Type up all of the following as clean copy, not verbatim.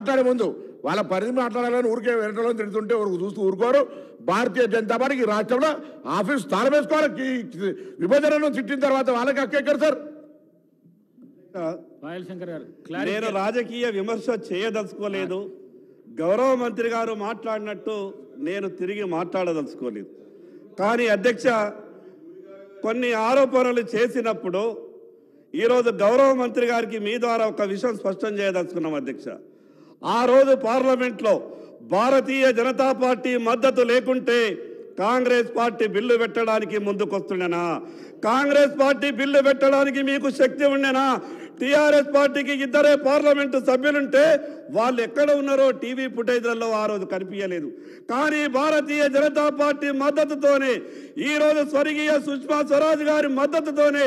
మాట్లాడే ముందు వాళ్ళ పరిధి మాట్లాడాలని ఊరికే వెనటలో తిడుతుంటే ఊరికి చూస్తూ ఊరుకోరు. భారతీయ జనతా పార్టీకి రాష్ట్రంలో ఆఫీస్ స్థానం వేసుకోవాలి. విభజనను తిట్టిన తర్వాత వాళ్ళకి హక్కెక్కరు సార్. నేను రాజకీయ విమర్శ చేయదలుచుకోలేదు. గౌరవ మంత్రి గారు మాట్లాడినట్టు నేను తిరిగి మాట్లాడదలుచుకోలేదు. కానీ అధ్యక్ష, కొన్ని ఆరోపణలు చేసినప్పుడు ఈరోజు గౌరవ మంత్రి గారికి మీ ద్వారా ఒక విషయం స్పష్టం చేయదలుచుకున్నాం అధ్యక్ష. ఆ రోజు పార్లమెంట్లో భారతీయ జనతా పార్టీ మద్దతు లేకుంటే కాంగ్రెస్ పార్టీ బిల్లు పెట్టడానికి ముందుకొస్తుండేనా? కాంగ్రెస్ పార్టీ బిల్లు పెట్టడానికి మీకు శక్తి ఉండేనా? టీఆర్ఎస్ పార్టీకి ఇద్దరే పార్లమెంటు సభ్యులుంటే వాళ్ళు ఎక్కడ ఉన్నారో టీవీ ఫుటేజ్లలో ఆ రోజు కనిపించలేదు. కానీ భారతీయ జనతా పార్టీ మద్దతుతోనే, ఈరోజు స్వర్గీయ సుష్మా స్వరాజ్ గారి మద్దతుతోనే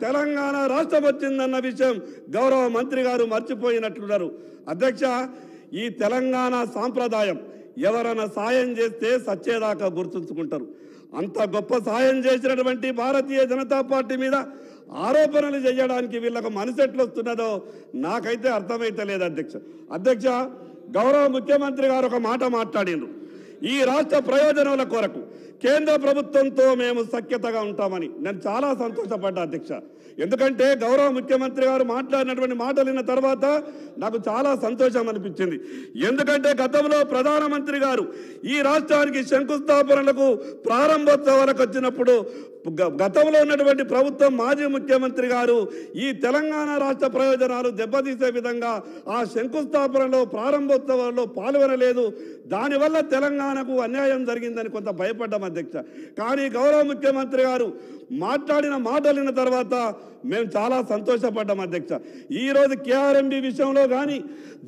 తెలంగాణ రాష్ట్రం వచ్చిందన్న విషయం గౌరవ మంత్రి గారు మర్చిపోయినట్లున్నారు. అధ్యక్ష, ఈ తెలంగాణ సాంప్రదాయం ఎవరైనా సాయం చేస్తే సచ్చేదాకా గుర్తుంచుకుంటారు. అంత గొప్ప సాయం చేసినటువంటి భారతీయ జనతా పార్టీ మీద ఆరోపణలు చేయడానికి వీళ్ళకు మనసు ఎట్లొస్తున్నదో నాకైతే అర్థమైతే లేదు అధ్యక్ష. గౌరవ ముఖ్యమంత్రి గారు ఒక మాట మాట్లాడిండ్రు. ఈ రాష్ట్ర ప్రయోజనాల కొరకు కేంద్ర ప్రభుత్వంతో మేము సఖ్యతగా ఉంటామని. నేను చాలా సంతోషపడ్డా అధ్యక్ష. ఎందుకంటే గౌరవ ముఖ్యమంత్రి గారు మాట్లాడినటువంటి మాటలు విన్న తర్వాత నాకు చాలా సంతోషం అనిపించింది. ఎందుకంటే గతంలో ప్రధానమంత్రి గారు ఈ రాష్ట్రానికి శంకుస్థాపనలకు ప్రారంభోత్సవాలకు వచ్చినప్పుడు గతంలో ఉన్నటువంటి ప్రభుత్వం మాజీ ముఖ్యమంత్రి గారు ఈ తెలంగాణ రాష్ట్ర ప్రయోజనాలు దెబ్బతీసే విధంగా ఆ శంకుస్థాపనలో ప్రారంభోత్సవాల్లో పాల్గొనలేదు. దానివల్ల తెలంగాణకు అన్యాయం జరిగిందని కొంత భయపడ్డాం అధ్యక్ష. కానీ గౌరవ ముఖ్యమంత్రి గారు మాట్లాడిన మాటలు విన్న తర్వాత మేము చాలా సంతోషపడ్డాం అధ్యక్ష. ఈరోజు కేఆర్ఎంబి విషయంలో కానీ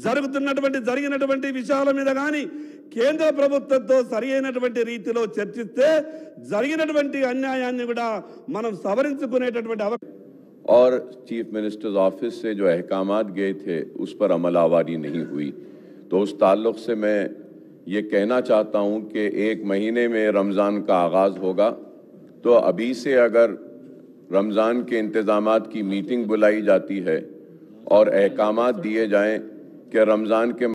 జరిగినటువంటి విషయాల మీద కానీ కేంద్ర ప్రభుత్వంతో సరి అయినటువంటి రీతిలో చర్చిస్తే జరిగినటువంటి అన్యాయాన్ని కూడా మనం సవరించుకునేటటువంటి और चीफ मिनिस्टर्स ऑफिस से जो अहकामात गए थे उस पर अमलावरी नहीं हुई। तो उस ताल्लुक से मैं ये कहना चाहता हूँ कि 1 महीने में रमज़ान का आगाज़ होगा, तो अभी से अगर रमज़ान के इंतज़ामात की मीटिंग बुलाई जाती है और अहकामात दिए जाएं कि रमज़ान के